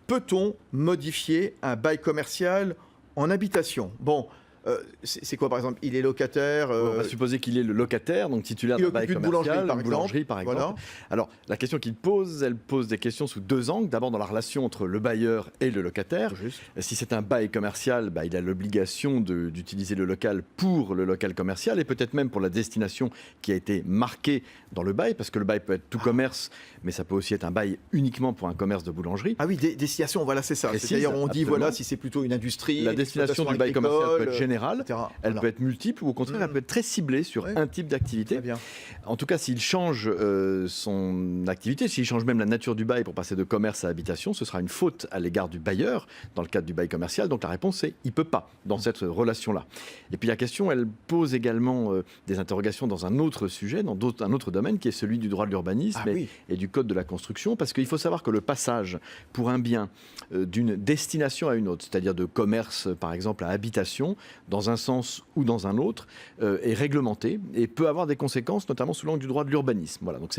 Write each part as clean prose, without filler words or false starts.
peut-on modifier un bail commercial en habitation ? Bon, c'est quoi par exemple ? Il est locataire. On va supposer qu'il est le locataire, donc titulaire d'un bail commercial, une boulangerie par exemple. Voilà. Alors la question qu'il pose, elle pose des questions sous deux angles. D'abord dans la relation entre le bailleur et le locataire. Juste. Si c'est un bail commercial, il a l'obligation d'utiliser le local pour le local commercial et peut-être même pour la destination qui a été marquée dans le bail, parce que le bail peut être tout commerce, mais ça peut aussi être un bail uniquement pour un commerce de boulangerie. Ah oui, destination, voilà, c'est ça. D'ailleurs, on dit, voilà, si c'est plutôt une industrie. La destination du bail commercial peut être générale, elle peut être multiple, ou au contraire, elle peut être très ciblée sur un type d'activité. En tout cas, s'il change son activité, s'il change même la nature du bail pour passer de commerce à habitation, ce sera une faute à l'égard du bailleur dans le cadre du bail commercial. Donc la réponse c'est il ne peut pas dans cette relation-là. Et puis la question, elle pose également des interrogations dans un autre sujet, dans un autre domaine qui est celui du droit de l'urbanisme et du code de la construction, parce qu'il faut savoir que le passage pour un bien d'une destination à une autre, c'est-à-dire de commerce par exemple à habitation, dans un sens ou dans un autre, est réglementé et peut avoir des conséquences, notamment sous l'angle du droit de l'urbanisme. Voilà, donc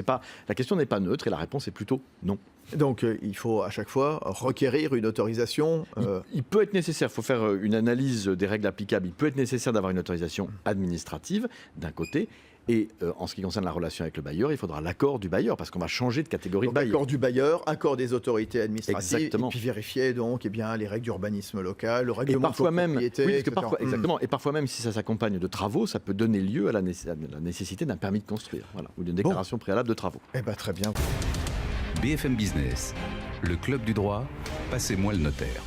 la question n'est pas neutre et la réponse est plutôt non. Donc il faut à chaque fois requérir une autorisation. Il peut être nécessaire, il faut faire une analyse des règles applicables, il peut être nécessaire d'avoir une autorisation administrative d'un côté. Et en ce qui concerne la relation avec le bailleur, il faudra l'accord du bailleur, parce qu'on va changer de catégorie de bailleur. L'accord du bailleur, accord des autorités administratives, exactement. Et puis vérifier donc les règles d'urbanisme local, le règlement de propriété, etc. Exactement. Et parfois même, si ça s'accompagne de travaux, ça peut donner lieu à la nécessité d'un permis de construire, ou d'une déclaration préalable de travaux. Eh bien, très bien. BFM Business, le club du droit, passez-moi le notaire.